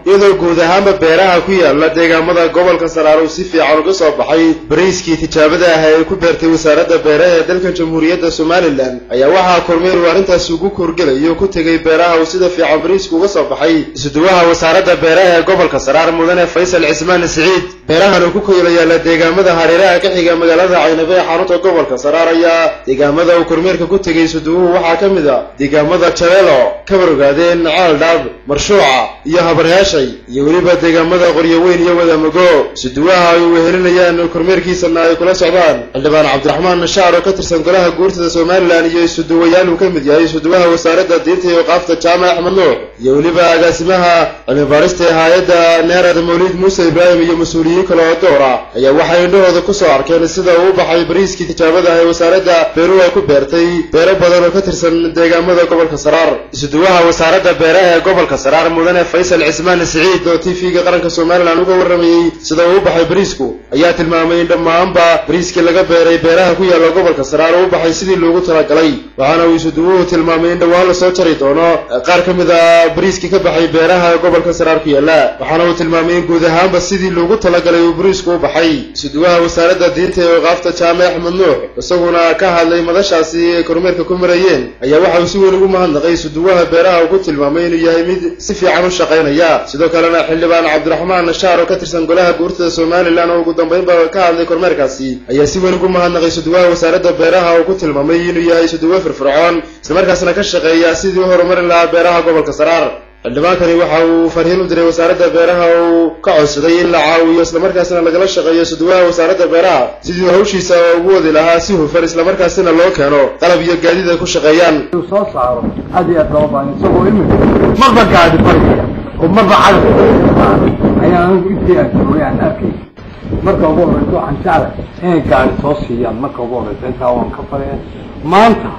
iyadoo guud ahaanba beeraha ku yaala deegaamada gobolka Saraar uu si fiican uga soo baxay bariiskii tijaabada ah ee ku beertay wasaaradda beeraha ee dalka Jamhuuriyadda Somaliland ayaa waxaa kormeer arintaas ugu korgalayo ku tagay beeraha oo sida fiican bariisku uga soo baxay isuduwaha wasaaradda beeraha ee gobolka Saraar mudane Faysal Cismaan Saciid beerahan uu ku kooylayaa deegaamada hareeraha ka xiga magaalada Caynaba ee xarunta gobolka Saraar ayaa deegaamada uu kormeerka ku tagay isuduwuhu waxaa ka mid ah deegaamada Jaleelo Kabargaadeen Caaldab Marshuuca iyo Habaryaashay iyo waliba deegaamada Qoryoweyn iyo Wadamago isuduwaha ay wehelinayaan kormeerkiisana ay kula socdaan Xildhibaan Cabdiraxmaan Nashaar oo ka tirsan golaha guurtada Somaliland iyo isuduwayaal uu ka mid yahay isuduwaha wasaaradda diinta iyo qaafta Jaamac Axmed Nuur iyo waliba agaasimaha cilmi baarista hay'adda Neerad Mawlid Muuse Ibrahim iyo mas'uuliyiin kale oo door ah ayaa waxay indhahooda ku soo arkeen sida uu baxay bariiskii tijaabada ee wasaaradda beeruhu ay ku beertay beero badan oo ka tirsan deegaamada gobolka Saraar isuduwaha wasaaradda beeraha ee gobolka Saraar mudane Faysal Cismaan Saciid oo TV-ga qaranka Somaliland uga warramayay sida uu baxay bariisku ayaa tilmaamay in dhammaanba bariiskii laga beeray beeraha ku yaala gobolka Saraar uu baxay sidii loogu talagalay waxaana uu isuduwuhu tilmaamay in dhawaan la soo jari doono qaar ka mid ah bariiskii ka baxay beeraha gobolka Saraar ku yaala waxaana uu tilmaamay in guud ahaanba sidii loogu talagalay uu bariisku u baxay isuduwaha wasaaradda diinta iyo qaafta Jaamac Axmed Nuur isaguna ka hadlay madashaasi kormeerka ku marayeen ayaa waxa uu si weyn ugu mahadnaqay isuduwaha beeraha uu ku tilmaamay inuu yahay mid si fiican u shaqeynaya sidoo kalena Xildhibaan Cabdiraxmaan Nashaar oo ka tirsan golaha guurtada Somaliland oo ugu dambeynba ka hadlay kormeerkaasi ayaa si weyn ugu mahadnaqay isuduwaha wasaaradda beeraha oo ku tilmaamay inuu yahay isuduwa firfircoon isla markaasna ka shaqeeya sidii uu horumarin lahaa beeraha gobolka Saraar xildhibaankani waxa uu fariin u diray wasaaradda beeraha oo ka codsaday in la caawiyo isla markaasna lagala shaqeeyo isuduwaha wasaaradda beeraha sidii hawshiisa ugu wadi lahaa si hufan isla markaasna loo keeno qalab iyo gaadiid ay ku shaqeeyaan soo saaro hadiya dooban isagoo imid marba gaadi fariya oo marba cad ayaan intii aan arkay marka ugu horeyso aan jeclahay in gaari soo siiyaan marka ugu horeyso inta waan ka fareen maanta